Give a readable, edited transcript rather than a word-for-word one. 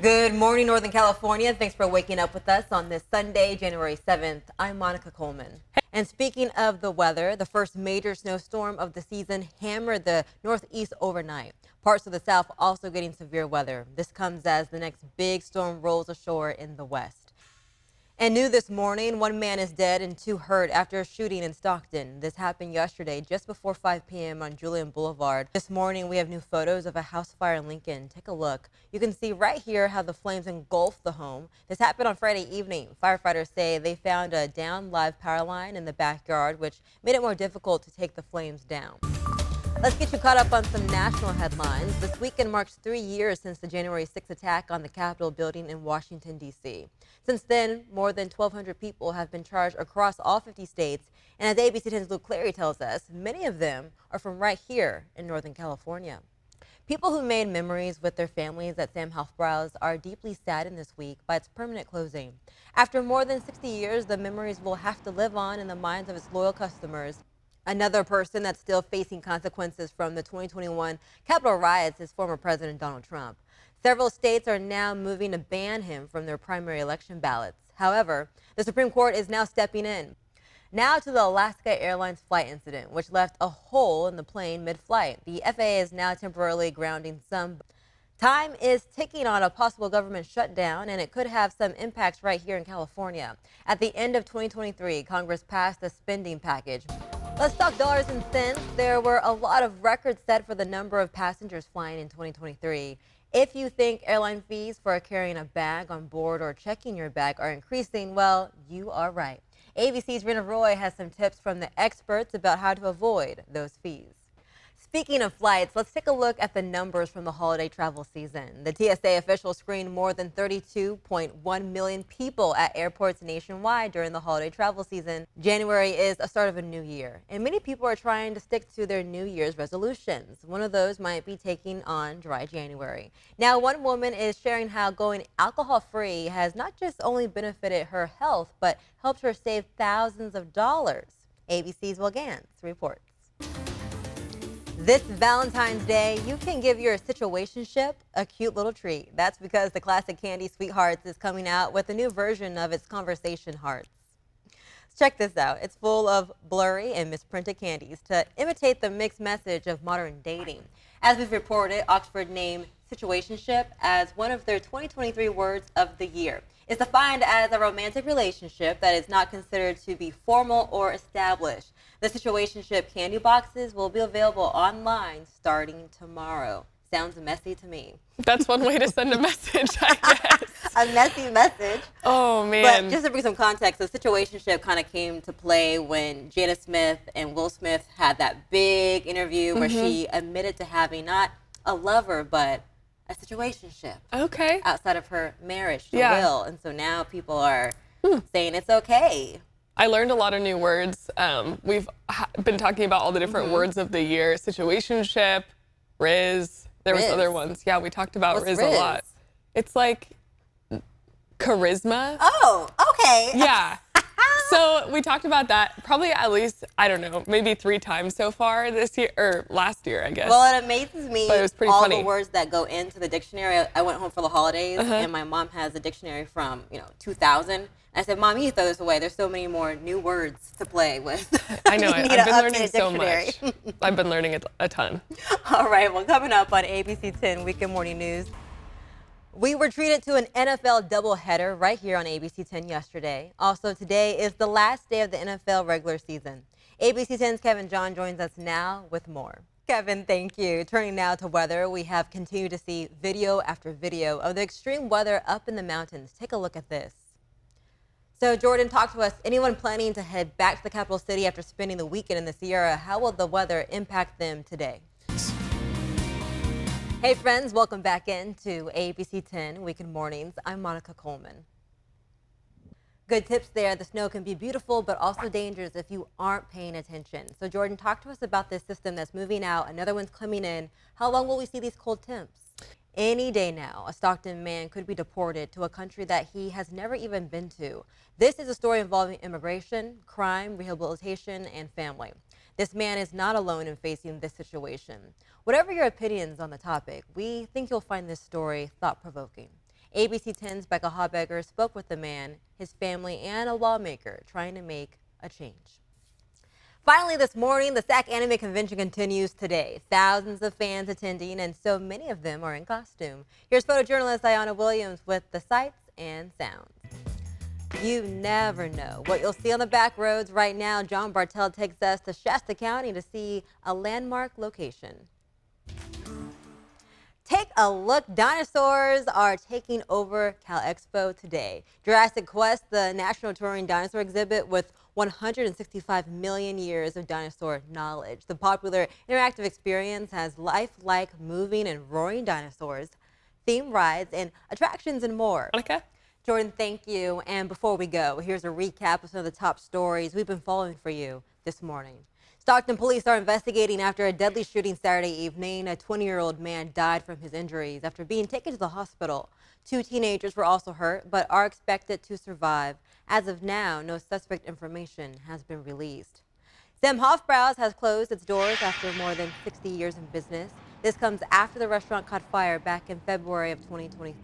Good morning, Northern California. Thanks for waking up with us on this Sunday, January 7th. I'm Monica Coleman. And speaking of the weather, the first major snowstorm of the season hammered the Northeast overnight. Parts of the South also getting severe weather. This comes as the next big storm rolls ashore in the West. And new this morning, one man is dead and two hurt after a shooting in Stockton. This happened yesterday just before 5 p.m. on Julian Boulevard. This morning, we have new photos of a house fire in Lincoln. Take a look. You can see right here how the flames engulfed the home. This happened on Friday evening. Firefighters say they found a downed live power line in the backyard, which made it more difficult to take the flames down. Let's get you caught up on some national headlines. This weekend marks 3 years since the January 6th attack on the Capitol building in Washington, D.C. Since then, more than 1,200 people have been charged across all 50 states. And as ABC 10's Luke Clary tells us, many of them are from right here in Northern California. People who made memories with their families at Sam Hofbrau's are deeply saddened this week by its permanent closing. After more than 60 years, the memories will have to live on in the minds of its loyal customers. Another person that's still facing consequences from the 2021 Capitol riots is former President Donald Trump. Several states are now moving to ban him from their primary election ballots. However, the Supreme Court is now stepping in. Now to the Alaska Airlines flight incident, which left a hole in the plane mid-flight. The FAA is now temporarily grounding some. Time is ticking on a possible government shutdown, and it could have some impacts right here in California. At the end of 2023, Congress passed a spending package. Let's talk dollars and cents. There were a lot of records set for the number of passengers flying in 2023. If you think airline fees for carrying a bag on board or checking your bag are increasing, well, you are right. ABC's Rena Roy has some tips from the experts about how to avoid those fees. Speaking of flights, let's take a look at the numbers from the holiday travel season. The TSA officials screened more than 32.1 million people at airports nationwide during the holiday travel season. January is a start of a new year, and many people are trying to stick to their New Year's resolutions. One of those might be taking on dry January. Now, one woman is sharing how going alcohol-free has not just only benefited her health, but helped her save thousands of dollars. ABC's Will Gantz reports. This Valentine's Day, you can give your situationship a cute little treat. That's because the classic candy Sweethearts is coming out with a new version of its Conversation Hearts. Check this out. It's full of blurry and misprinted candies to imitate the mixed message of modern dating. As we've reported, Oxford named situationship as one of their 2023 words of the year. It's defined as a romantic relationship that is not considered to be formal or established. The situationship candy boxes will be available online starting tomorrow. Sounds messy to me. That's one way to send a message, I guess. A messy message. Oh, man. But just to bring some context, the situationship kind of came to play when Jada Smith and Will Smith had that big interview where she admitted to having not a lover, but a situationship. Okay. Outside of her marriage to Will. And so now people are saying it's okay. I learned a lot of new words. We've been talking about all the different words of the year. Situationship, Riz. There was other ones. Yeah, we talked about Riz a lot. It's like charisma. Oh, okay. Yeah. So we talked about that probably at least, I don't know, maybe 3 times so far this year, or last year, I guess. Well, it amazes me but it was pretty all funny. the words that go into the dictionary. I went home for the holidays, and my mom has a dictionary from, 2000. I said, Mom, you need to throw this away. There's so many more new words to play with. I know. I've been learning so much. I've been learning a ton. All right. Well, coming up on ABC 10 Weekend Morning News, we were treated to an NFL doubleheader right here on ABC 10 yesterday. Also, today is the last day of the NFL regular season. ABC 10's Kevin John joins us now with more. Kevin, thank you. Turning now to weather, we have continued to see video after video of the extreme weather up in the mountains. Take a look at this. So, Jordan, talk to us. Anyone planning to head back to the capital city after spending the weekend in the Sierra, how will the weather impact them today? Hey friends, welcome back into ABC 10 Weekend Mornings. I'm Monica Coleman. Good tips there. The snow can be beautiful, but also dangerous if you aren't paying attention. So Jordan, talk to us about this system that's moving out. Another one's coming in. How long will we see these cold temps? Any day now, a Stockton man could be deported to a country that he has never even been to. This is a story involving immigration, crime, rehabilitation, and family. This man is not alone in facing this situation. Whatever your opinions on the topic, we think you'll find this story thought-provoking. ABC 10's Becca Habegger spoke with the man, his family, and a lawmaker trying to make a change. Finally, this morning, the SAC Anime Convention continues today. Thousands of fans attending, and so many of them are in costume. Here's photojournalist Ayanna Williams with the sights and sounds. You never know what you'll see on the back roads. Right now, John Bartel takes us to Shasta County to see a landmark location. Take a look. Dinosaurs are taking over Cal Expo today. Jurassic Quest, the national touring dinosaur exhibit with 165 million years of dinosaur knowledge. The popular interactive experience has lifelike moving and roaring dinosaurs, theme rides, and attractions and more. Monica? Jordan, thank you. And before we go, here's a recap of some of the top stories we've been following for you this morning. Stockton police are investigating after a deadly shooting Saturday evening. A 20-year-old man died from his injuries after being taken to the hospital. 2 teenagers were also hurt, but are expected to survive. As of now, no suspect information has been released. Sam Hofbrau's has closed its doors after more than 60 years in business. This comes after the restaurant caught fire back in February of 2023.